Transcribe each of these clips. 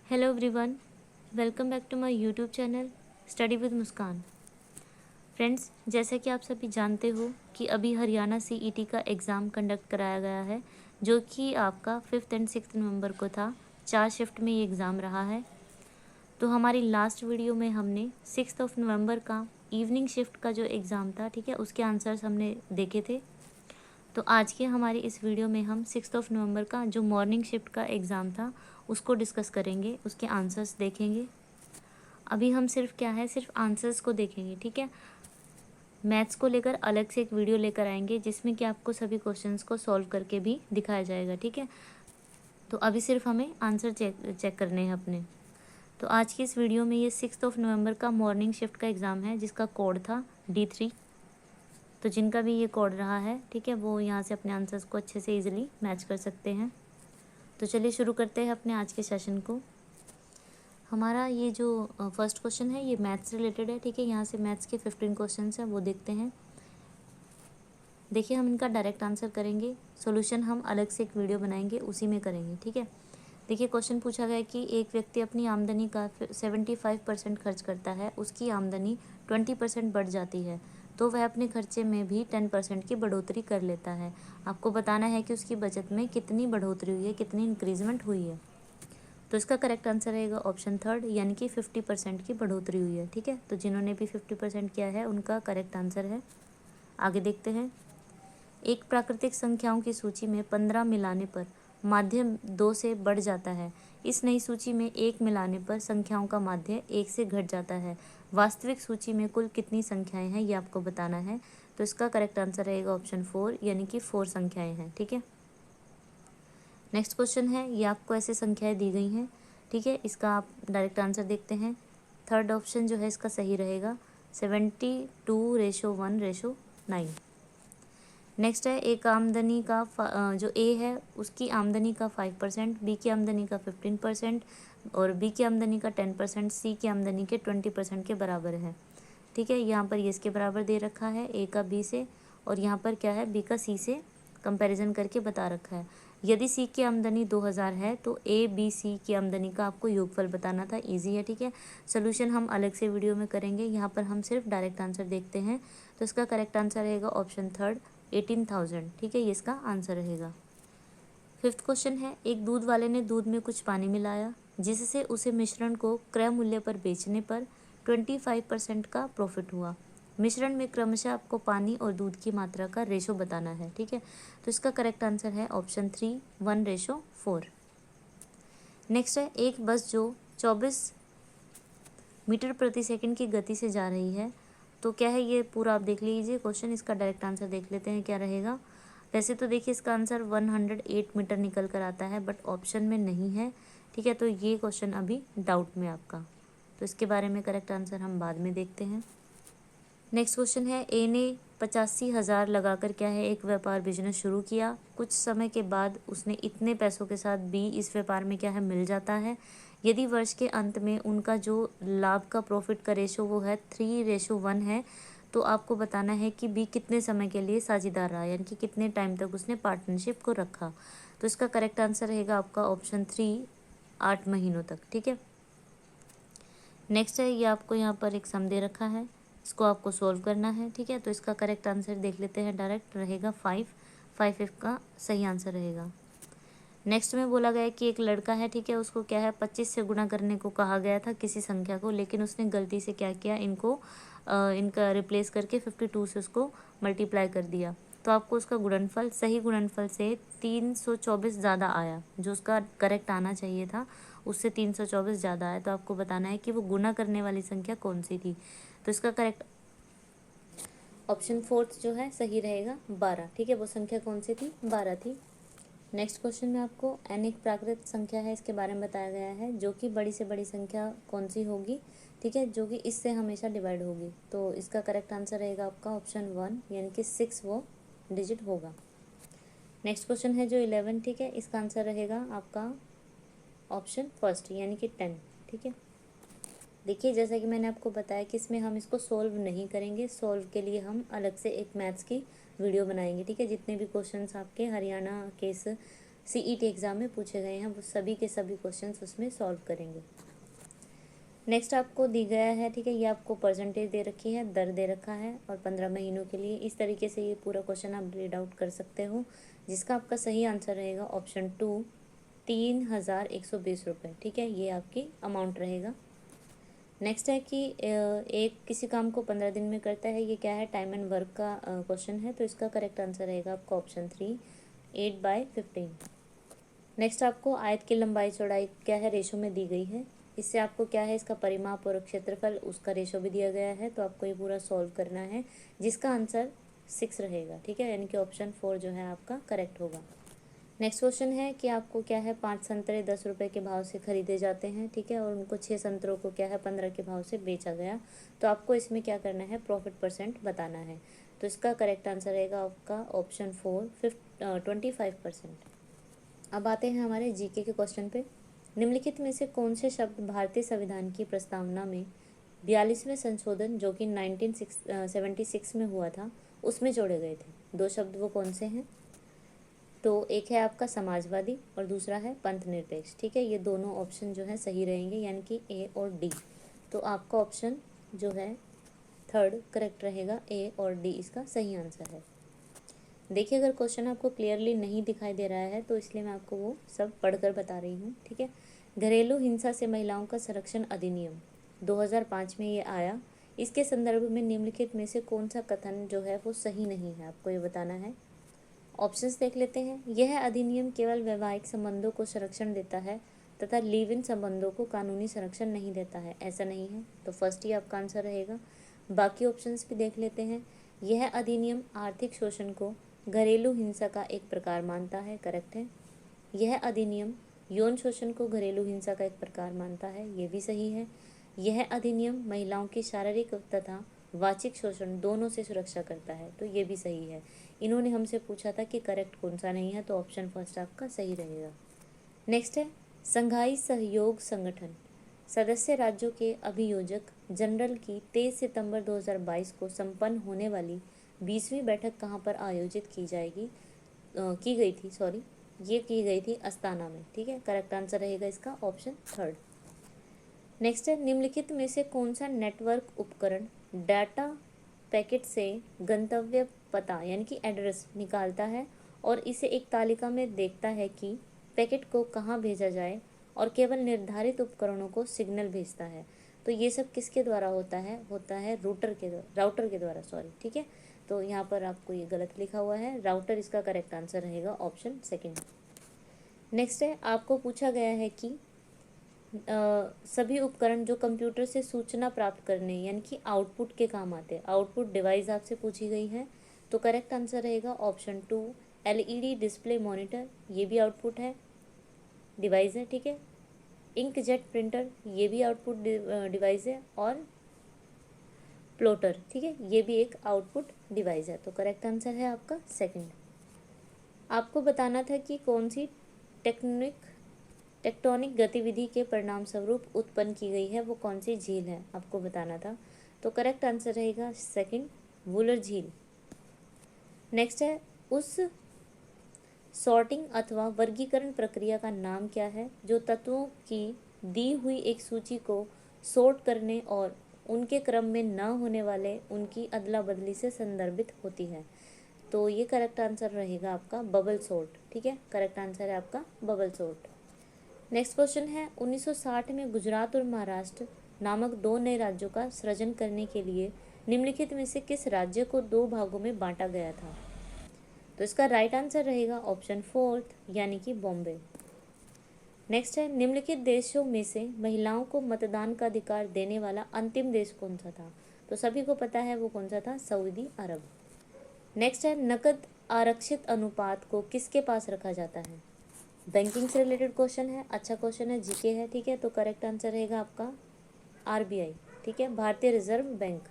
Hello everyone, welcome back to my YouTube channel study with Muskan. Friends, जैसा कि आप सभी जानते हो कि अभी हरियाणा सीईटी का एग्ज़ाम कंडक्ट कराया गया है, जो कि आपका 5 एंड 6 नवंबर को था। 4 शिफ्ट में ये एग्ज़ाम रहा है। तो हमारी लास्ट वीडियो में हमने 6 नवंबर का इवनिंग शिफ्ट का जो एग्ज़ाम था, ठीक है, उसके आंसर्स हमने देखे थे। तो आज के हमारी इस वीडियो में हम 6 नवंबर का जो मॉर्निंग शिफ्ट का एग्ज़ाम था उसको डिस्कस करेंगे, उसके आंसर्स देखेंगे। अभी हम सिर्फ आंसर्स को देखेंगे, ठीक है। मैथ्स को लेकर अलग से एक वीडियो लेकर आएंगे जिसमें कि आपको सभी क्वेश्चंस को सॉल्व करके भी दिखाया जाएगा, ठीक है। तो अभी सिर्फ हमें आंसर चेक करने हैं अपने। तो आज की इस वीडियो में ये 6 नवंबर का मॉर्निंग शिफ्ट का एग्ज़ाम है जिसका कोड था D3। तो जिनका भी ये कोड रहा है, ठीक है, वो यहाँ से अपने आंसर्स को अच्छे से ईजिली मैच कर सकते हैं। तो चलिए शुरू करते हैं अपने आज के सेशन को। हमारा ये जो फर्स्ट क्वेश्चन है ये मैथ्स रिलेटेड है, ठीक है। यहाँ से मैथ्स के 15 क्वेश्चन हैं, वो देखते हैं। देखिए, हम इनका डायरेक्ट आंसर करेंगे, सॉल्यूशन हम अलग से एक वीडियो बनाएंगे, उसी में करेंगे, ठीक है। देखिए, क्वेश्चन पूछा गया है कि एक व्यक्ति अपनी आमदनी का 75% खर्च करता है, उसकी आमदनी 20% बढ़ जाती है, तो वह अपने खर्चे में भी 10% की बढ़ोतरी कर लेता है। आपको बताना है कि उसकी बचत में कितनी बढ़ोतरी हुई है, कितनी इंक्रीजमेंट हुई है। तो इसका करेक्ट आंसर रहेगा ऑप्शन थर्ड, यानी कि 50% की बढ़ोतरी हुई है, ठीक है। तो जिन्होंने भी 50% किया है उनका करेक्ट आंसर है। आगे देखते हैं। एक प्राकृतिक संख्याओं की सूची में 15 मिलाने पर माध्य 2 से बढ़ जाता है। इस नई सूची में 1 मिलाने पर संख्याओं का माध्य 1 से घट जाता है। वास्तविक सूची में कुल कितनी संख्याएं हैं, ये आपको बताना है। तो इसका करेक्ट आंसर रहेगा ऑप्शन 4, यानी कि 4 संख्याएं हैं, ठीक है। नेक्स्ट क्वेश्चन है, ये आपको ऐसे संख्याएं दी गई हैं, ठीक है। इसका आप डायरेक्ट आंसर देखते हैं। थर्ड ऑप्शन जो है इसका सही रहेगा, 72:1:9। नेक्स्ट है, एक आमदनी का जो ए है उसकी आमदनी का 5%, बी की आमदनी का 15% और बी की आमदनी का 10%, सी की आमदनी के 20% के बराबर है, ठीक है। यहाँ पर ये इसके बराबर दे रखा है ए का बी से, और यहाँ पर क्या है, बी का सी से कंपैरिजन करके बता रखा है। यदि सी की आमदनी 2000 है तो ए बी सी की आमदनी का आपको योगफल बताना था। इजी है, ठीक है। सोल्यूशन हम अलग से वीडियो में करेंगे, यहाँ पर हम सिर्फ डायरेक्ट आंसर देखते हैं। तो इसका करेक्ट आंसर रहेगा ऑप्शन थर्ड, 18,000, ठीक है, ये इसका आंसर रहेगा। फिफ्थ क्वेश्चन है, एक दूध वाले ने दूध में कुछ पानी मिलाया जिससे उसे मिश्रण को क्रय मूल्य पर बेचने पर 25% का प्रॉफिट हुआ। मिश्रण में क्रमशः आपको पानी और दूध की मात्रा का रेशो बताना है, ठीक है। तो इसका करेक्ट आंसर है ऑप्शन 3, 1:4। नेक्स्ट है, एक बस जो 24 मीटर प्रति सेकंड की गति से जा रही है, तो क्या है, ये पूरा आप देख लीजिए क्वेश्चन। इसका डायरेक्ट आंसर देख लेते हैं क्या रहेगा। वैसे तो देखिए इसका आंसर 108 मीटर निकल कर आता है, बट ऑप्शन में नहीं है, ठीक है। तो ये क्वेश्चन अभी डाउट में आपका, तो इसके बारे में करेक्ट आंसर हम बाद में देखते हैं। नेक्स्ट क्वेश्चन है, ए ने 85,000 लगाकर क्या है, एक व्यापार बिजनेस शुरू किया। कुछ समय के बाद उसने इतने पैसों के साथ बी इस व्यापार में क्या है, मिल जाता है। यदि वर्ष के अंत में उनका जो लाभ का प्रॉफिट का रेशो वो है 3:1 है, तो आपको बताना है कि बी कितने समय के लिए साझेदार रहा, यानी कि कितने टाइम तक उसने पार्टनरशिप को रखा। तो इसका करेक्ट आंसर रहेगा आपका ऑप्शन 3, 8 महीनों तक, ठीक है। नेक्स्ट है, ये आपको यहाँ पर एक सम दे रखा है, इसको आपको सोल्व करना है, ठीक है। तो इसका करेक्ट आंसर देख लेते हैं, डायरेक्ट रहेगा 5 इसका सही आंसर रहेगा। नेक्स्ट में बोला गया है कि एक लड़का है, ठीक है, उसको क्या है 25 से गुणा करने को कहा गया था किसी संख्या को, लेकिन उसने गलती से क्या किया, इनका रिप्लेस करके 52 से उसको मल्टीप्लाई कर दिया। तो आपको उसका गुणनफल, सही गुणनफल से 324 ज़्यादा आया, जो उसका करेक्ट आना चाहिए था उससे 324 ज़्यादा आया। तो आपको बताना है कि वो गुणा करने वाली संख्या कौन सी थी। तो इसका करेक्ट ऑप्शन फोर्थ जो है सही रहेगा, 12, ठीक है। वो संख्या कौन सी थी, 12 थी। नेक्स्ट क्वेश्चन में आपको n एक प्राकृतिक संख्या है, इसके बारे में बताया गया है, जो कि बड़ी से बड़ी संख्या कौन सी होगी, ठीक है, जो कि इससे हमेशा डिवाइड होगी। तो इसका करेक्ट आंसर रहेगा आपका ऑप्शन 1, यानी कि 6 वो डिजिट होगा। नेक्स्ट क्वेश्चन है जो 11, ठीक है, इसका आंसर रहेगा आपका ऑप्शन फर्स्ट, यानी कि 10, ठीक है। देखिए, जैसा कि मैंने आपको बताया कि इसमें हम इसको सोल्व नहीं करेंगे, सोल्व के लिए हम अलग से एक मैथ्स की वीडियो बनाएंगे, ठीक है। जितने भी क्वेश्चंस आपके हरियाणा के इस सीईटी एग्ज़ाम में पूछे गए हैं, वो सभी के सभी क्वेश्चंस उसमें सॉल्व करेंगे। नेक्स्ट आपको दी गया है, ठीक है, ये आपको परसेंटेज दे रखी है, दर दे रखा है और 15 महीनों के लिए। इस तरीके से ये पूरा क्वेश्चन आप रीड आउट कर सकते हो, जिसका आपका सही आंसर रहेगा ऑप्शन 2, 3120 रुपये, ठीक है, ये आपकी अमाउंट रहेगा। नेक्स्ट है कि एक किसी काम को 15 दिन में करता है, ये क्या है, टाइम एंड वर्क का क्वेश्चन है, तो इसका करेक्ट आंसर रहेगा आपका ऑप्शन 3, 8/15। नेक्स्ट आपको आयत की लंबाई चौड़ाई क्या है, रेशो में दी गई है। इससे आपको क्या है, इसका परिमाप और क्षेत्रफल, उसका रेशो भी दिया गया है, तो आपको ये पूरा सॉल्व करना है, जिसका आंसर 6 रहेगा, ठीक है, यानी कि ऑप्शन 4 जो है आपका करेक्ट होगा। नेक्स्ट क्वेश्चन है कि आपको क्या है, 5 संतरे 10 रुपये के भाव से खरीदे जाते हैं, ठीक है, और उनको 6 संतरों को क्या है 15 के भाव से बेचा गया, तो आपको इसमें क्या करना है, प्रॉफिट परसेंट बताना है। तो इसका करेक्ट आंसर रहेगा आपका ऑप्शन 4, 25%। अब आते हैं हमारे जीके के क्वेश्चन पे। निम्नलिखित में से कौन से शब्द भारतीय संविधान की प्रस्तावना में 42वें संशोधन जो कि 1976 में हुआ था उसमें जोड़े गए थे? दो शब्द वो कौन से हैं? तो एक है आपका समाजवादी और दूसरा है पंथ निरपेक्ष, ठीक है, ये दोनों ऑप्शन जो है सही रहेंगे, यानी कि ए और डी। तो आपका ऑप्शन जो है थर्ड करेक्ट रहेगा, ए और डी इसका सही आंसर है। देखिए, अगर क्वेश्चन आपको क्लियरली नहीं दिखाई दे रहा है तो इसलिए मैं आपको वो सब पढ़कर बता रही हूँ, ठीक है। घरेलू हिंसा से महिलाओं का संरक्षण अधिनियम 2005 में ये आया। इसके संदर्भ में निम्नलिखित में से कौन सा कथन जो है वो सही नहीं है, आपको ये बताना है। ऑप्शंस देख लेते हैं। यह अधिनियम केवल वैवाहिक संबंधों को संरक्षण देता है तथा लिव इन संबंधों को कानूनी संरक्षण नहीं देता है, ऐसा नहीं है, तो फर्स्ट ही आपका आंसर रहेगा। बाकी ऑप्शंस भी देख लेते हैं। यह अधिनियम आर्थिक शोषण को घरेलू हिंसा का एक प्रकार मानता है, करेक्ट है। यह अधिनियम यौन शोषण को घरेलू हिंसा का एक प्रकार मानता है, ये भी सही है। यह अधिनियम महिलाओं की शारीरिक तथा वाचिक शोषण दोनों से सुरक्षा करता है, तो ये भी सही है। इन्होंने हमसे पूछा था कि करेक्ट कौन सा नहीं है, तो ऑप्शन फर्स्ट आपका सही रहेगा। नेक्स्ट है संघाई सहयोग संगठन सदस्य राज्यों के अभियोजक जनरल की 23 सितंबर 2022 को संपन्न होने वाली 20वीं बैठक कहाँ पर आयोजित की गई थी, ये की गई थी अस्ताना में, ठीक है, करेक्ट आंसर रहेगा इसका ऑप्शन थर्ड। नेक्स्ट है निम्नलिखित में से कौन सा नेटवर्क उपकरण डाटा पैकेट से गंतव्य पता यानी कि एड्रेस निकालता है और इसे एक तालिका में देखता है कि पैकेट को कहाँ भेजा जाए और केवल निर्धारित उपकरणों को सिग्नल भेजता है। तो ये सब किसके द्वारा होता है राउटर के द्वारा, ठीक है। तो यहाँ पर आपको ये गलत लिखा हुआ है, राउटर इसका करेक्ट आंसर रहेगा ऑप्शन सेकेंड। नेक्स्ट है आपको पूछा गया है कि सभी उपकरण जो कंप्यूटर से सूचना प्राप्त करने यानी कि आउटपुट के काम आते हैं, आउटपुट डिवाइस आपसे पूछी गई है, तो करेक्ट आंसर रहेगा ऑप्शन 2, एलईडी डिस्प्ले मॉनिटर, ये भी आउटपुट है डिवाइस है, ठीक है। इंकजेट प्रिंटर, ये भी आउटपुट डिवाइस है, और प्लॉटर, ठीक है, ये भी एक आउटपुट डिवाइस है, तो करेक्ट आंसर है आपका सेकंड। आपको बताना था कि कौन सी टेक्टोनिक गतिविधि के परिणाम स्वरूप उत्पन्न की गई है, वो कौन सी झील है, आपको बताना था, तो करेक्ट आंसर रहेगा सेकंड, वुलर झील। नेक्स्ट है उस सॉर्टिंग अथवा वर्गीकरण प्रक्रिया का नाम क्या है जो तत्वों की दी हुई एक सूची को सॉर्ट करने और उनके क्रम में न होने वाले उनकी अदला बदली से संदर्भित होती है, तो ये करेक्ट आंसर रहेगा आपका बबल सॉर्ट, ठीक है, करेक्ट आंसर है आपका बबल सॉर्ट। नेक्स्ट क्वेश्चन है 1960 में गुजरात और महाराष्ट्र नामक दो नए राज्यों का सृजन करने के लिए निम्नलिखित में से किस राज्य को दो भागों में बांटा गया था? तो इसका राइट आंसर रहेगा ऑप्शन फोर्थ यानी कि बॉम्बे। नेक्स्ट है निम्नलिखित देशों में से महिलाओं को मतदान का अधिकार देने वाला अंतिम देश कौन सा था? तो सभी को पता है वो कौन सा था, सऊदी अरब। नेक्स्ट है नकद आरक्षित अनुपात को किसके पास रखा जाता है? बैंकिंग से रिलेटेड क्वेश्चन है, अच्छा क्वेश्चन है, जीके है, ठीक है, तो करेक्ट आंसर रहेगा आपका आरबीआई, ठीक है, भारतीय रिजर्व बैंक।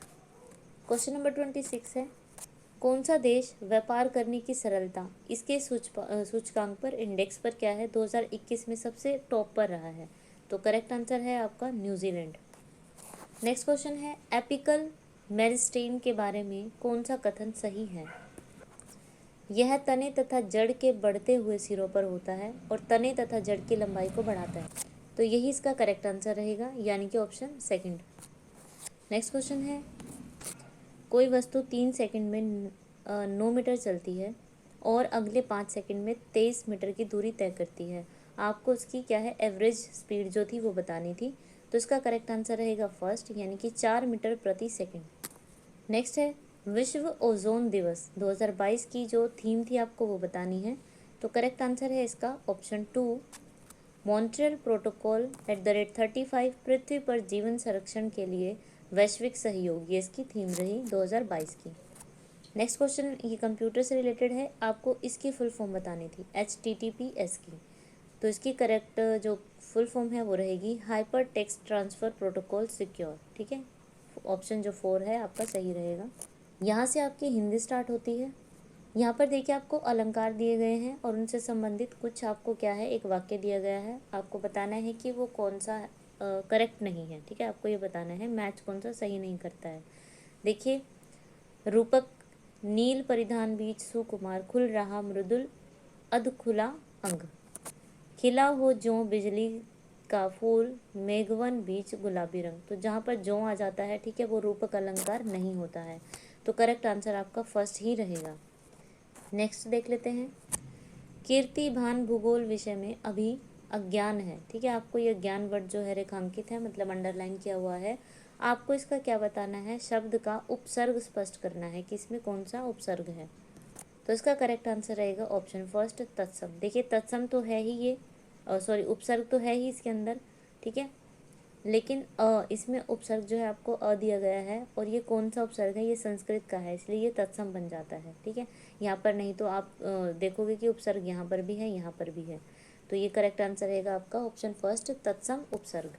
क्वेश्चन नंबर 26 है कौन सा देश व्यापार करने की सरलता इसके सूचकांक पर इंडेक्स पर क्या है 2021 में सबसे टॉप पर रहा है? तो करेक्ट आंसर है आपका न्यूजीलैंड। नेक्स्ट क्वेश्चन है एपिकल मेरिस्टेम के बारे में कौन सा कथन सही है? यह तने तथा जड़ के बढ़ते हुए सिरों पर होता है और तने तथा जड़ की लंबाई को बढ़ाता है। तो यही इसका करेक्ट आंसर रहेगा, यानी कि ऑप्शन सेकंड। नेक्स्ट क्वेश्चन है, कोई वस्तु 3 सेकंड में 9 मीटर चलती है और अगले 5 सेकंड में 23 मीटर की दूरी तय करती है। आपको उसकी क्या है, एवरेज स्पीड जो थी वो बतानी थी। तो इसका करेक्ट आंसर रहेगा फर्स्ट, यानी कि 4 मीटर प्रति सेकंड। नेक्स्ट है, विश्व ओजोन दिवस 2022 की जो थीम थी आपको वो बतानी है। तो करेक्ट आंसर है इसका ऑप्शन 2, मॉन्ट्रियल प्रोटोकॉल @35 पृथ्वी पर जीवन संरक्षण के लिए वैश्विक सहयोग, ये इसकी थीम रही 2022 की। नेक्स्ट क्वेश्चन ये कंप्यूटर से रिलेटेड है, आपको इसकी फुल फॉर्म बतानी थी HTTPS की। तो इसकी करेक्ट जो फुल फॉर्म है वो रहेगी hyper text transfer protocol secure. ठीक है, ऑप्शन जो 4 है आपका सही रहेगा। यहाँ से आपकी हिंदी स्टार्ट होती है। यहाँ पर देखिए आपको अलंकार दिए गए हैं और उनसे संबंधित कुछ आपको क्या है, एक वाक्य दिया गया है। आपको बताना है कि वो कौन सा करेक्ट नहीं है। ठीक है, आपको ये बताना है मैच कौन सा सही नहीं करता है। देखिए, रूपक नील परिधान बीच सुकुमार, खुल रहा मृदुल अध खुला अंग, खिला हो ज्यों बिजली का फूल, मेघवन बीच गुलाबी रंग। तो जहाँ पर ज्यों आ जाता है, ठीक है, वो रूपक अलंकार नहीं होता है। तो करेक्ट आंसर आपका फर्स्ट ही रहेगा। नेक्स्ट देख लेते हैं, कीर्ति भान भूगोल विषय में अभी अज्ञान है। ठीक है, आपको ये ज्ञान वर्ड जो है रेखांकित है, मतलब अंडरलाइन किया हुआ है। आपको इसका क्या बताना है, शब्द का उपसर्ग स्पष्ट करना है कि इसमें कौन सा उपसर्ग है। तो इसका करेक्ट आंसर रहेगा ऑप्शन फर्स्ट, तत्सम। देखिए तत्सम तो है ही ये, सॉरी उपसर्ग तो है ही इसके अंदर। ठीक है, लेकिन इसमें उपसर्ग जो है आपको दिया गया है, और ये कौन सा उपसर्ग है, ये संस्कृत का है, इसलिए ये तत्सम बन जाता है। ठीक है, यहाँ पर नहीं तो आप देखोगे कि उपसर्ग यहाँ पर भी है, यहाँ पर भी है। तो ये करेक्ट आंसर रहेगा आपका ऑप्शन फर्स्ट, तत्सम उपसर्ग।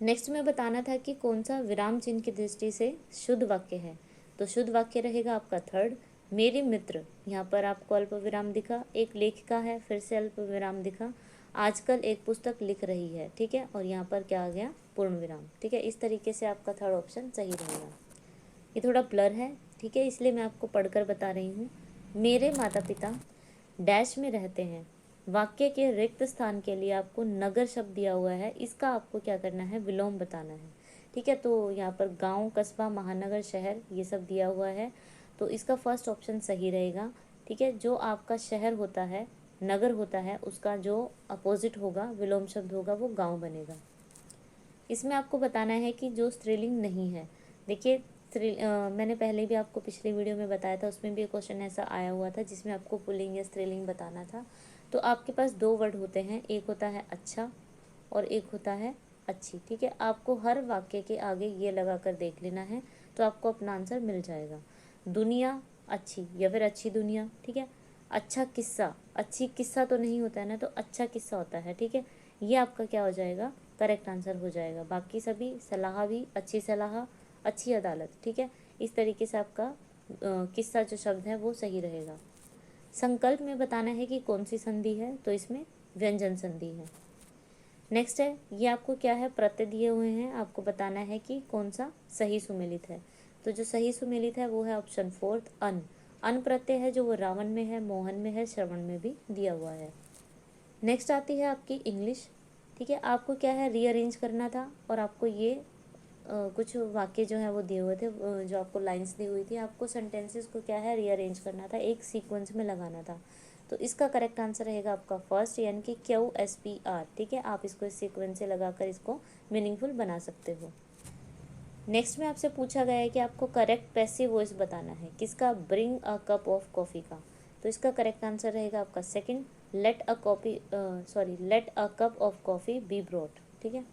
नेक्स्ट में बताना था कि कौन सा विराम चिन्ह की दृष्टि से शुद्ध वाक्य है। तो शुद्ध वाक्य रहेगा आपका थर्ड, मेरे मित्र। यहाँ पर आपको अल्प विराम दिखा, एक लेखिका है, फिर से अल्प विराम दिखा, आजकल एक पुस्तक लिख रही है। ठीक है, और यहाँ पर क्या आ गया, पूर्ण विराम। ठीक है, इस तरीके से आपका थर्ड ऑप्शन सही रहेगा। ये थोड़ा ब्लर है, ठीक है, इसलिए मैं आपको पढ़कर बता रही हूँ। मेरे माता पिता डैश में रहते हैं, वाक्य के रिक्त स्थान के लिए आपको नगर शब्द दिया हुआ है, इसका आपको क्या करना है, विलोम बताना है। ठीक है, तो यहाँ पर गांव, कस्बा, महानगर, शहर ये सब दिया हुआ है। तो इसका फर्स्ट ऑप्शन सही रहेगा। ठीक है, जो आपका शहर होता है, नगर होता है, उसका जो अपोजिट होगा, विलोम शब्द होगा, वो गांव बनेगा। इसमें आपको बताना है कि जो स्त्रीलिंग नहीं है। देखिए मैंने पहले भी आपको पिछली वीडियो में बताया था, उसमें भी एक क्वेश्चन ऐसा आया हुआ था जिसमें आपको पुल्लिंग या स्त्रीलिंग बताना था। तो आपके पास दो वर्ड होते हैं, एक होता है अच्छा और एक होता है अच्छी। ठीक है, आपको हर वाक्य के आगे ये लगा कर देख लेना है, तो आपको अपना आंसर मिल जाएगा। दुनिया अच्छी या फिर अच्छी दुनिया। ठीक है, अच्छा किस्सा, अच्छी किस्सा तो नहीं होता है ना, तो अच्छा किस्सा होता है। ठीक है, ये आपका क्या हो जाएगा, करेक्ट आंसर हो जाएगा। बाकी सभी सलाह भी, अच्छी सलाह, अच्छी अदालत। ठीक है, इस तरीके से आपका किस्सा जो शब्द है वो सही रहेगा। संकल्प में बताना है कि कौन सी संधि है, तो इसमें व्यंजन संधि है। नेक्स्ट है, ये आपको क्या है, प्रत्यय दिए हुए हैं, आपको बताना है कि कौन सा सही सुमेलित है। तो जो सही सुमेलित है वो है ऑप्शन फोर्थ, अन। अन प्रत्यय है जो वो रावण में है, मोहन में है, श्रवण में भी दिया हुआ है। नेक्स्ट आती है आपकी इंग्लिश। ठीक है, आपको क्या है, रीअरेंज करना था, और आपको ये कुछ वाक्य जो है वो दिए हुए थे, जो आपको लाइंस दी हुई थी, आपको सेंटेंसेस को क्या है, रीअरेंज करना था, एक सीक्वेंस में लगाना था। तो इसका करेक्ट आंसर रहेगा आपका फर्स्ट, यानी कि QSPR। ठीक है, आप इसको इस सीक्वेंस से लगाकर इसको मीनिंगफुल बना सकते हो। नेक्स्ट में आपसे पूछा गया है कि आपको करेक्ट पैसिव वॉइस बताना है, किसका, bring a cup of coffee का। तो इसका करेक्ट आंसर रहेगा आपका second, let a cup of coffee be brought. ठीक है,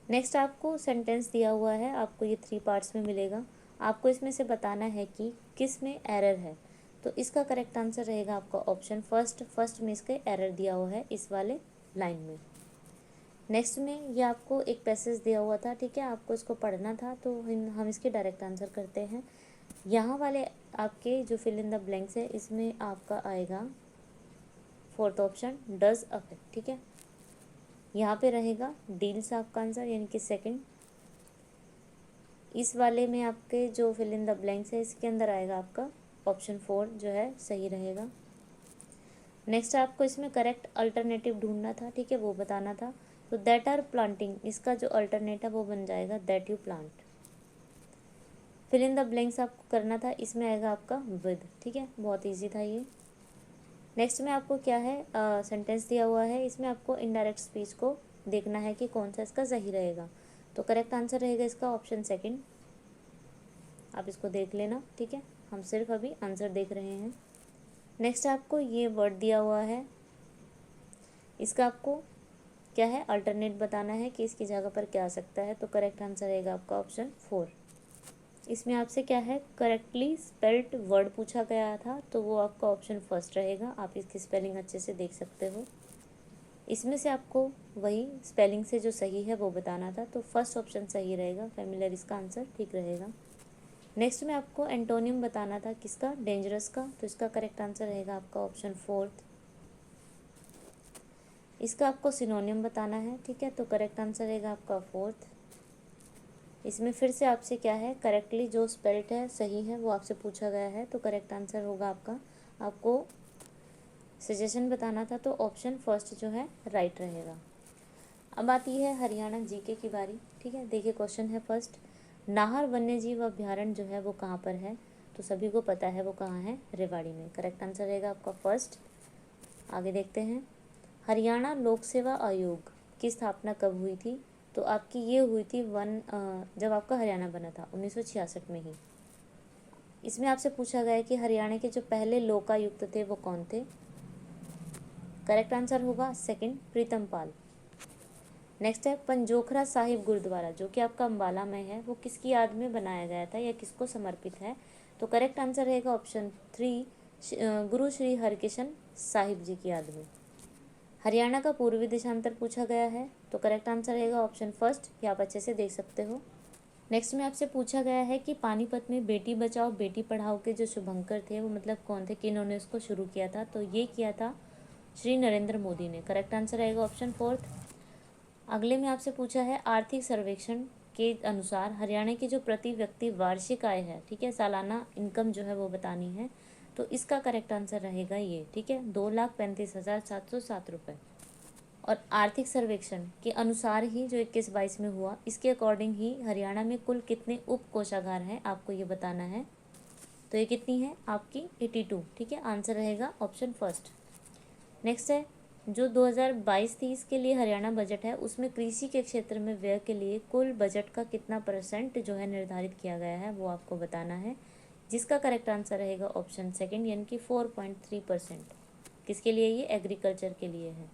नेक्स्ट आपको सेंटेंस दिया हुआ है, आपको ये 3 पार्ट्स में मिलेगा। आपको इसमें से बताना है कि किस में एरर है। तो इसका करेक्ट आंसर रहेगा आपका ऑप्शन फर्स्ट में इसके एरर दिया हुआ है, इस वाले लाइन में। नेक्स्ट में ये आपको एक पैसेज दिया हुआ था। ठीक है, आपको इसको पढ़ना था, तो हम इसके डायरेक्ट आंसर करते हैं। यहाँ वाले आपके जो फिल इन द ब्लैंक्स है, इसमें आपका आएगा फोर्थ ऑप्शन, डज अफेक्ट। ठीक है, यहाँ पे रहेगा डील्स आपका आंसर, यानी कि सेकंड। इस वाले में आपके जो फिल इन द ब्लैंक्स है, इसके अंदर आएगा आपका ऑप्शन 4 जो है सही रहेगा। नेक्स्ट आपको इसमें करेक्ट अल्टरनेटिव ढूंढना था, ठीक है, वो बताना था। तो दैट आर प्लांटिंग, इसका जो अल्टरनेटिव वो बन जाएगा that you plant. Fill in the blanks आपको करना था, इसमें आएगा आपका विद, ठीक है, बहुत ईजी था ये। नेक्स्ट में आपको क्या है, सेंटेंस दिया हुआ है, इसमें आपको इनडायरेक्ट स्पीच को देखना है कि कौन सा इसका सही रहेगा। तो करेक्ट आंसर रहेगा इसका ऑप्शन 2। आप इसको देख लेना, ठीक है, हम सिर्फ अभी आंसर देख रहे हैं। नेक्स्ट आपको ये वर्ड दिया हुआ है, इसका आपको क्या है अल्टरनेट बताना है कि इसकी जगह पर क्या आ सकता है। तो करेक्ट आंसर रहेगा आपका ऑप्शन 4। इसमें आपसे क्या है करेक्टली स्पेल्ड वर्ड पूछा गया था, तो वो आपका ऑप्शन 1 रहेगा। आप इसकी स्पेलिंग अच्छे से देख सकते हो। इसमें से आपको वही स्पेलिंग से जो सही है वो बताना था, तो फर्स्ट ऑप्शन सही रहेगा, फेमिलियर इसका आंसर ठीक रहेगा। नेक्स्ट में आपको एंटोनियम बताना था किसका, डेंजरस का, तो इसका करेक्ट आंसर रहेगा आपका ऑप्शन 4। इसका आपको सिनोनियम बताना है, ठीक है, तो करेक्ट आंसर रहेगा आपका 4। इसमें फिर से आपसे क्या है करेक्टली जो स्पेल्ड है सही है वो आपसे पूछा गया है, तो करेक्ट आंसर होगा आपका, आपको सजेशन बताना था, तो ऑप्शन 1 जो है राइट रहेगा। अब आती है हरियाणा जीके की बारी, ठीक है। देखिए क्वेश्चन है फर्स्ट, नाहर वन्य जीव अभ्यारण्य जो है वो कहाँ पर है, तो सभी को पता है वो कहाँ है, रेवाड़ी में। करेक्ट आंसर रहेगा आपका 1। आगे देखते हैं, हरियाणा लोक सेवा आयोग की स्थापना कब हुई थी, तो आपकी ये हुई थी जब आपका हरियाणा बना था 1966 में ही। इसमें आपसे पूछा गया है कि हरियाणा के जो पहले लोकायुक्त थे वो कौन थे। करेक्ट आंसर होगा 2 प्रीतम पाल। नेक्स्ट है पंजोखरा साहिब गुरुद्वारा जो कि आपका अम्बाला में है, वो किसकी याद में बनाया गया था या किसको समर्पित है। तो करेक्ट आंसर रहेगा ऑप्शन 3 गुरु श्री हरकिशन साहिब जी की याद में। हरियाणा का पूर्वी देशांतर पूछा गया है, तो करेक्ट आंसर रहेगा ऑप्शन 1, ये आप अच्छे से देख सकते हो। नेक्स्ट में आपसे पूछा गया है कि पानीपत में बेटी बचाओ बेटी पढ़ाओ के जो शुभंकर थे वो मतलब कौन थे, किन्होंने उसको शुरू किया था, तो ये किया था श्री नरेंद्र मोदी ने। करेक्ट आंसर रहेगा ऑप्शन 4। अगले में आपसे पूछा है आर्थिक सर्वेक्षण के अनुसार हरियाणा की जो प्रति व्यक्ति वार्षिक आय है, ठीक है, सालाना इनकम जो है वो बतानी है, तो इसका करेक्ट आंसर रहेगा ये, ठीक है, 2,35,707 रुपये। और आर्थिक सर्वेक्षण के अनुसार ही जो 21-22 में हुआ, इसके अकॉर्डिंग ही हरियाणा में कुल कितने उप कोषागार हैं आपको ये बताना है। तो ये कितनी है आपकी 82, ठीक है, आंसर रहेगा ऑप्शन 1। नेक्स्ट है जो 2022-23 के लिए हरियाणा बजट है उसमें कृषि के क्षेत्र में व्यय के लिए कुल बजट का कितना % जो है निर्धारित किया गया है वो आपको बताना है, जिसका करेक्ट आंसर रहेगा ऑप्शन 2 यानी कि 4.3%। किसके लिए, ये एग्रीकल्चर के लिए है।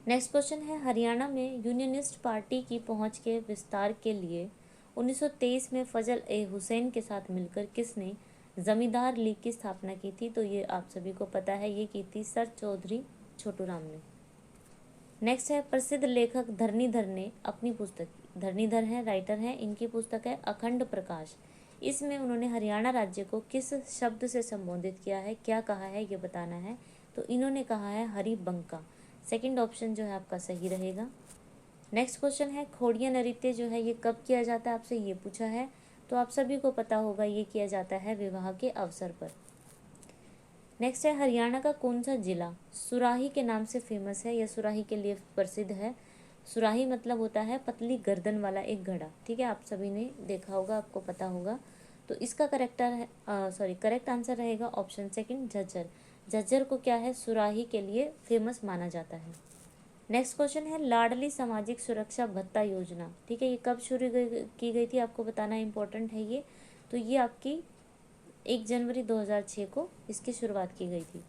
नेक्स्ट क्वेश्चन है हरियाणा में यूनियनिस्ट पार्टी की पहुंच के विस्तार के लिए 1923 में फजल ए हुसैन के साथ मिलकर किसने जमींदार लीग की स्थापना की थी, तो ये आप सभी को पता है, ये की थी सर चौधरी छोटूराम ने। नेक्स्ट है प्रसिद्ध लेखक धरणीधर ने अपनी पुस्तक, धरणीधर हैं राइटर हैं, इनकी पुस्तक है अखंड प्रकाश, इसमें उन्होंने हरियाणा राज्य को किस शब्द से संबोधित किया है, क्या कहा है ये बताना है। तो इन्होंने कहा है हरिबंका। सेकंड ऑप्शन जो है आपका सही रहेगा। नेक्स्ट क्वेश्चन है खोड़िया नृत्य जो है ये कब किया जाता है, आपसे ये पूछा है, तो आप सभी को पता होगा ये किया जाता है विवाह के अवसर पर। नेक्स्ट है हरियाणा का कौन सा जिला सुराही के नाम से फेमस है या सुराही के लिए प्रसिद्ध है। सुराही मतलब होता है पतली गर्दन वाला एक घड़ा, ठीक है, आप सभी ने देखा होगा, आपको पता होगा। तो इसका करेक्ट आंसर रहेगा ऑप्शन 2 झज्जर। झज्जर को क्या है सुराही के लिए फेमस माना जाता है। नेक्स्ट क्वेश्चन है लाडली सामाजिक सुरक्षा भत्ता योजना, ठीक है, ये कब शुरू की गई थी आपको बताना इंपॉर्टेंट है ये। तो ये आपकी 1 जनवरी 2006 को इसकी शुरुआत की गई थी।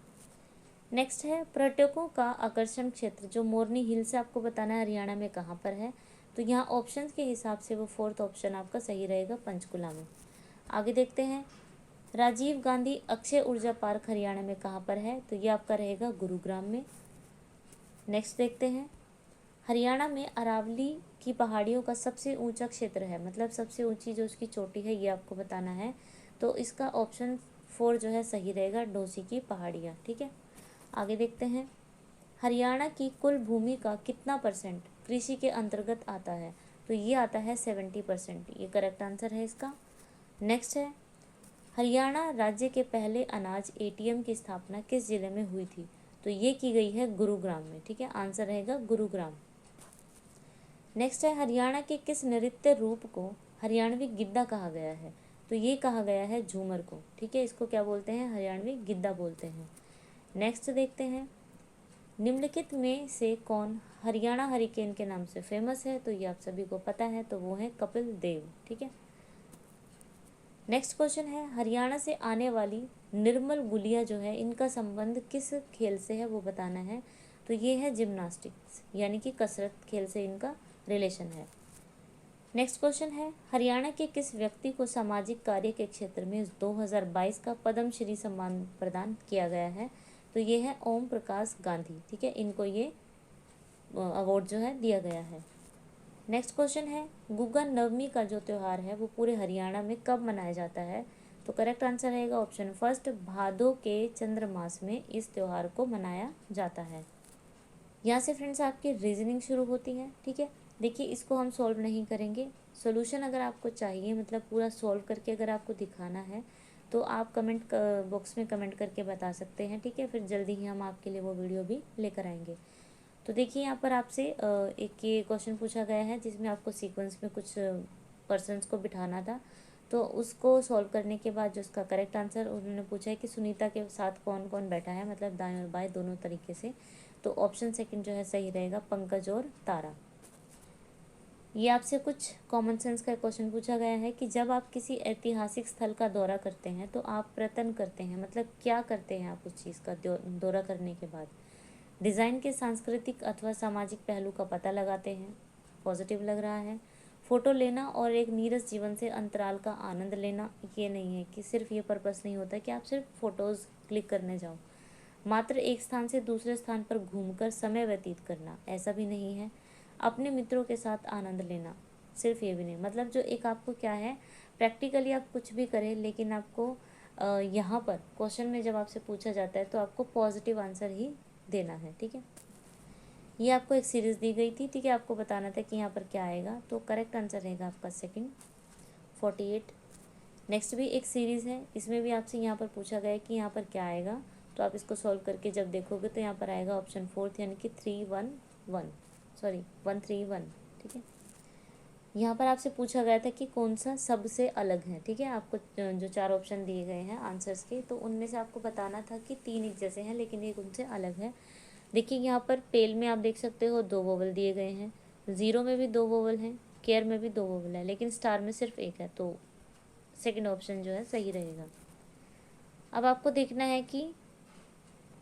नेक्स्ट है पर्यटकों का आकर्षण क्षेत्र जो मोरनी हिल्स है, आपको बताना है हरियाणा में कहाँ पर है। तो यहाँ ऑप्शन के हिसाब से वो 4th ऑप्शन आपका सही रहेगा, पंचकुला में। आगे देखते हैं राजीव गांधी अक्षय ऊर्जा पार्क हरियाणा में कहाँ पर है, तो ये आपका रहेगा गुरुग्राम में। नेक्स्ट देखते हैं हरियाणा में अरावली की पहाड़ियों का सबसे ऊंचा क्षेत्र है, मतलब सबसे ऊंची जो उसकी चोटी है ये आपको बताना है। तो इसका ऑप्शन 4 जो है सही रहेगा, डोसी की पहाड़ियाँ, ठीक है। आगे देखते हैं हरियाणा की कुल भूमि का कितना % कृषि के अंतर्गत आता है, तो ये आता है 70%, ये करेक्ट आंसर है इसका। नेक्स्ट है हरियाणा राज्य के पहले अनाज एटीएम की स्थापना किस जिले में हुई थी? तो ये की गई है गुरुग्राम में। ठीक है, आंसर रहेगा गुरुग्राम। नेक्स्ट है, हरियाणा के किस नृत्य रूप को हरियाणवी गिद्दा कहा गया है? तो ये कहा गया है झूमर को। ठीक है, इसको क्या बोलते हैं? हरियाणवी गिद्दा बोलते हैं। नेक्स्ट देखते हैं, निम्नलिखित में से कौन हरियाणा हरिकेन के नाम से फेमस है? तो ये आप सभी को पता है, तो वो है कपिल देव। ठीक है, नेक्स्ट क्वेश्चन है, हरियाणा से आने वाली निर्मल गुलिया जो है, इनका संबंध किस खेल से है वो बताना है। तो ये है जिम्नास्टिक्स, यानी कि कसरत खेल से इनका रिलेशन है। नेक्स्ट क्वेश्चन है, हरियाणा के किस व्यक्ति को सामाजिक कार्य के क्षेत्र में 2022 का पद्मश्री सम्मान प्रदान किया गया है? तो ये है ओम प्रकाश गांधी। ठीक है, इनको ये अवार्ड जो है दिया गया है। नेक्स्ट क्वेश्चन है, गुग्गा नवमी का जो त्यौहार है वो पूरे हरियाणा में कब मनाया जाता है? तो करेक्ट आंसर रहेगा ऑप्शन फर्स्ट, भादो के चंद्र मास में इस त्यौहार को मनाया जाता है। यहाँ से फ्रेंड्स आपकी रीजनिंग शुरू होती है। ठीक है, देखिए इसको हम सॉल्व नहीं करेंगे, सोल्यूशन अगर आपको चाहिए, मतलब पूरा सॉल्व करके अगर आपको दिखाना है तो आप कमेंट बॉक्स में कमेंट करके बता सकते हैं। ठीक है, फिर जल्दी ही हम आपके लिए वो वीडियो भी लेकर आएंगे। तो देखिए यहाँ पर आपसे एक ये क्वेश्चन पूछा गया है जिसमें आपको सीक्वेंस में कुछ पर्सन्स को बिठाना था। तो उसको सॉल्व करने के बाद जो उसका करेक्ट आंसर उन्होंने पूछा है कि सुनीता के साथ कौन कौन बैठा है, मतलब दाएं और बाएं दोनों तरीके से। तो ऑप्शन सेकंड जो है सही रहेगा, पंकज और तारा। ये आपसे कुछ कॉमन सेंस का क्वेश्चन पूछा गया है कि जब आप किसी ऐतिहासिक स्थल का दौरा करते हैं तो आप प्रयत्न करते हैं, मतलब क्या करते हैं आप उस चीज़ का दौरा करने के बाद? डिज़ाइन के सांस्कृतिक अथवा सामाजिक पहलू का पता लगाते हैं, पॉजिटिव लग रहा है। फ़ोटो लेना और एक नीरस जीवन से अंतराल का आनंद लेना, ये नहीं है कि सिर्फ ये पर्पस नहीं होता कि आप सिर्फ फ़ोटोज़ क्लिक करने जाओ। मात्र एक स्थान से दूसरे स्थान पर घूमकर समय व्यतीत करना, ऐसा भी नहीं है। अपने मित्रों के साथ आनंद लेना, सिर्फ ये भी नहीं, मतलब जो एक आपको क्या है, प्रैक्टिकली आप कुछ भी करें लेकिन आपको यहाँ पर क्वेश्चन में जब आपसे पूछा जाता है तो आपको पॉजिटिव आंसर ही देना है। ठीक है, ये आपको एक सीरीज़ दी गई थी। ठीक है, आपको बताना था कि यहाँ पर क्या आएगा, तो करेक्ट आंसर रहेगा आपका सेकंड 48। नेक्स्ट भी एक सीरीज़ है, इसमें भी आपसे यहाँ पर पूछा गया है कि यहाँ पर क्या आएगा, तो आप इसको सॉल्व करके जब देखोगे तो यहाँ पर आएगा ऑप्शन फोर्थ, यानी कि 131। ठीक है, यहाँ पर आपसे पूछा गया था कि कौन सा सबसे अलग है। ठीक है, आपको जो 4 ऑप्शन दिए गए हैं आंसर्स के, तो उनमें से आपको बताना था कि 3 एक जैसे हैं लेकिन एक उनसे अलग है। देखिए यहाँ पर पेल में आप देख सकते हो 2 वोवल दिए गए हैं, ज़ीरो में भी 2 वोवल हैं, केयर में भी 2 वोवल है, लेकिन स्टार में सिर्फ एक है, तो सेकंड ऑप्शन जो है सही रहेगा। अब आपको देखना है कि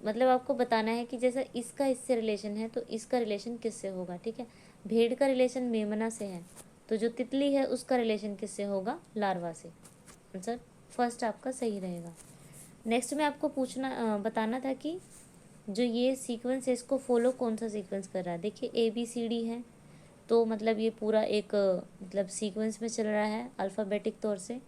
मतलब आपको बताना है कि जैसा इसका इससे रिलेशन है तो इसका रिलेशन किससे होगा। ठीक है, भेड़ का रिलेशन मेमना से है, तो जो तितली है उसका रिलेशन किससे होगा? लार्वा से। आंसर फर्स्ट आपका सही रहेगा। नेक्स्ट में आपको बताना था कि जो ये सीक्वेंस है इसको फॉलो कौन सा सीक्वेंस कर रहा है। देखिए ABCD है, तो मतलब ये पूरा एक मतलब सीक्वेंस में चल रहा है अल्फ़ाबेटिक तौर से,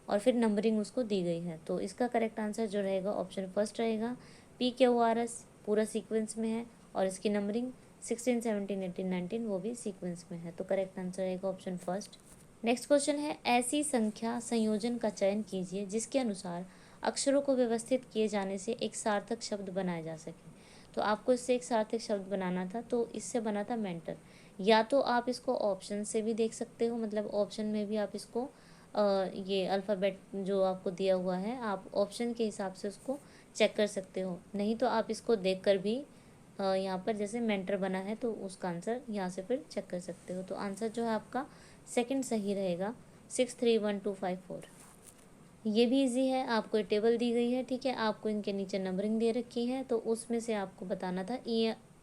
और फिर नंबरिंग उसको दी गई है। तो इसका करेक्ट आंसर जो रहेगा ऑप्शन फर्स्ट रहेगा, PQRS पूरा सीक्वेंस में है और इसकी नंबरिंग 16, 17, 18, 19 वो भी सीक्वेंस में है। तो करेक्ट आंसर रहेगा ऑप्शन फर्स्ट। नेक्स्ट क्वेश्चन है, ऐसी संख्या संयोजन का चयन कीजिए जिसके अनुसार अक्षरों को व्यवस्थित किए जाने से एक सार्थक शब्द बनाया जा सके। तो आपको इससे एक सार्थक शब्द बनाना था, तो इससे बना था मेंटर। या तो आप इसको ऑप्शन से भी देख सकते हो, मतलब ऑप्शन में भी आप इसको ये अल्फ़ाबेट जो आपको दिया हुआ है आप ऑप्शन के हिसाब से उसको चेक कर सकते हो, नहीं तो आप इसको देखकर भी यहाँ पर जैसे मेंटर बना है तो उसका आंसर यहाँ से फिर चेक कर सकते हो। तो आंसर जो है आपका सेकंड सही रहेगा, 631254। ये भी इजी है, आपको एक टेबल दी गई है। ठीक है, आपको इनके नीचे नंबरिंग दे रखी है, तो उसमें से आपको बताना था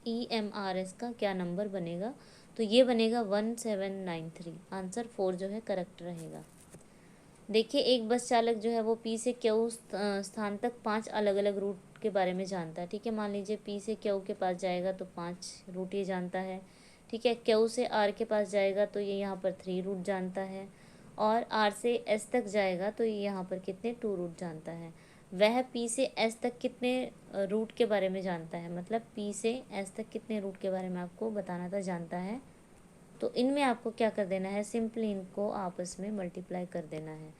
EMRS का क्या नंबर बनेगा। तो ये बनेगा 1793। आंसर 4 जो है करेक्ट रहेगा। देखिए एक बस चालक जो है वो P से Q स्थान तक 5 अलग अलग रूट के बारे में जानता है। ठीक है, मान लीजिए P से Q के पास जाएगा तो 5 रूट ये जानता है। ठीक है, Q से R के पास जाएगा तो ये यहाँ पर 3 रूट जानता है, और R से S तक जाएगा तो ये यहाँ पर कितने 2 रूट जानता है। वह P से S तक कितने रूट के बारे में जानता है, मतलब P से S तक कितने रूट के बारे में आपको बताना था जानता है। तो इनमें आपको क्या कर देना है, सिंपली इनको आपस में मल्टीप्लाई कर देना है।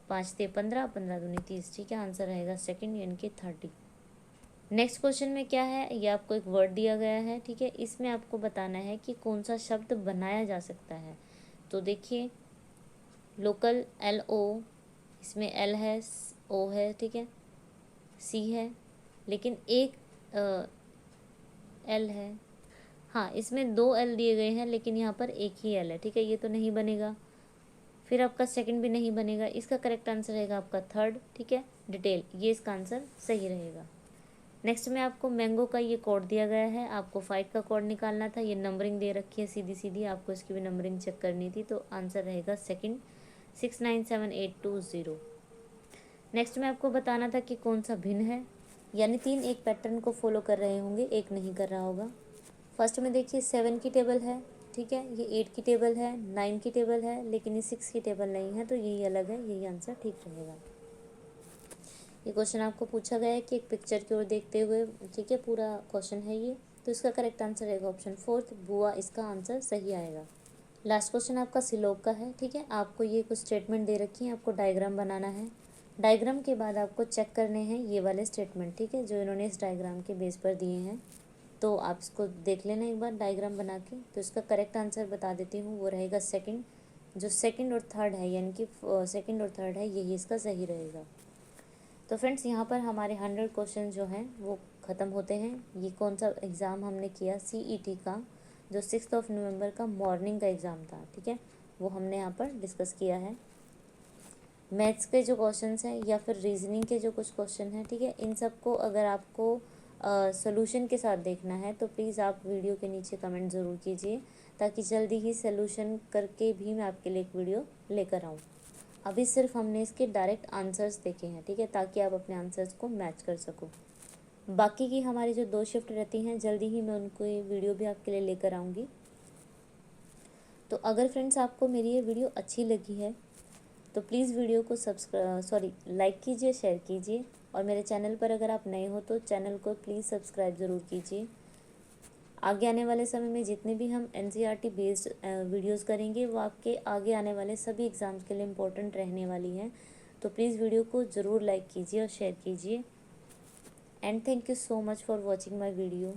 5 ते 15, 15 दूनी 30, ठीक है। आंसर रहेगा सेकंड यानी कि 30। नेक्स्ट क्वेश्चन में क्या है, ये आपको एक वर्ड दिया गया है, ठीक है। इसमें आपको बताना है कि कौन सा शब्द बनाया जा सकता है। तो देखिए लोकल, LO, इसमें L है, O है, ठीक है, C है, लेकिन एक L है। हाँ, इसमें 2 L दिए गए हैं लेकिन यहाँ पर एक ही L है, ठीक है। ये तो नहीं बनेगा। फिर आपका सेकंड भी नहीं बनेगा। इसका करेक्ट आंसर रहेगा आपका थर्ड, ठीक है, डिटेल। ये इसका आंसर सही रहेगा। नेक्स्ट में आपको मैंगो का ये कोड दिया गया है, आपको 5 का कोड निकालना था। ये नंबरिंग दे रखी है सीधी सीधी, आपको इसकी भी नंबरिंग चेक करनी थी। तो आंसर रहेगा सेकंड 697820। नेक्स्ट में आपको बताना था कि कौन सा भिन्न है, यानी 3 एक पैटर्न को फॉलो कर रहे होंगे, एक नहीं कर रहा होगा। फर्स्ट में देखिए 7 की टेबल है, ठीक है, ये 8 की टेबल है, 9 की टेबल है, लेकिन ये 6 की टेबल नहीं है, तो यही अलग है, यही आंसर ठीक रहेगा। ये क्वेश्चन आपको पूछा गया है कि एक पिक्चर की ओर देखते हुए, ठीक है, पूरा क्वेश्चन है ये। तो इसका करेक्ट आंसर रहेगा ऑप्शन 4 बुआ, इसका आंसर सही आएगा। लास्ट क्वेश्चन आपका सिलोक का है, ठीक है। आपको ये कुछ स्टेटमेंट दे रखी है, आपको डायग्राम बनाना है। डायग्राम के बाद आपको चेक करने हैं ये वाले स्टेटमेंट, ठीक है, जो इन्होंने इस डायग्राम के बेस पर दिए हैं। तो आप इसको देख लेना एक बार डायग्राम बना के। तो इसका करेक्ट आंसर बता देती हूँ, वो रहेगा सेकंड। जो सेकंड और थर्ड है, यानी कि सेकंड और थर्ड है, यही इसका सही रहेगा। तो फ्रेंड्स यहाँ पर हमारे 100 क्वेश्चन जो हैं वो ख़त्म होते हैं। ये कौन सा एग्ज़ाम हमने किया, CET का, जो 6 नवंबर का मॉर्निंग का एग्ज़ाम था, ठीक है, वो हमने यहाँ पर डिस्कस किया है। मैथ्स के जो क्वेश्चंस हैं या फिर रीजनिंग के जो कुछ क्वेश्चन हैं, ठीक है, इन सब को अगर आपको सोल्यूशन के साथ देखना है तो प्लीज़ आप वीडियो के नीचे कमेंट ज़रूर कीजिए, ताकि जल्दी ही सोल्यूशन करके भी मैं आपके लिए एक वीडियो लेकर आऊँ। अभी सिर्फ हमने इसके डायरेक्ट आंसर्स देखे हैं, ठीक है, ताकि आप अपने आंसर्स को मैच कर सको। बाकी की हमारी जो 2 शिफ्ट रहती हैं, जल्दी ही मैं उनको ये वीडियो भी आपके लिए लेकर आऊँगी। तो अगर फ्रेंड्स आपको मेरी ये वीडियो अच्छी लगी है तो प्लीज़ वीडियो को लाइक कीजिए, शेयर कीजिए, और मेरे चैनल पर अगर आप नए हो तो चैनल को प्लीज़ सब्सक्राइब ज़रूर कीजिए। आगे आने वाले समय में जितने भी हम NCERT बेस्ड वीडियोस करेंगे वो आपके आगे आने वाले सभी एग्ज़ाम्स के लिए इम्पोर्टेंट रहने वाली हैं। तो प्लीज़ वीडियो को ज़रूर लाइक कीजिए और शेयर कीजिए। And thank you so much for watching my video.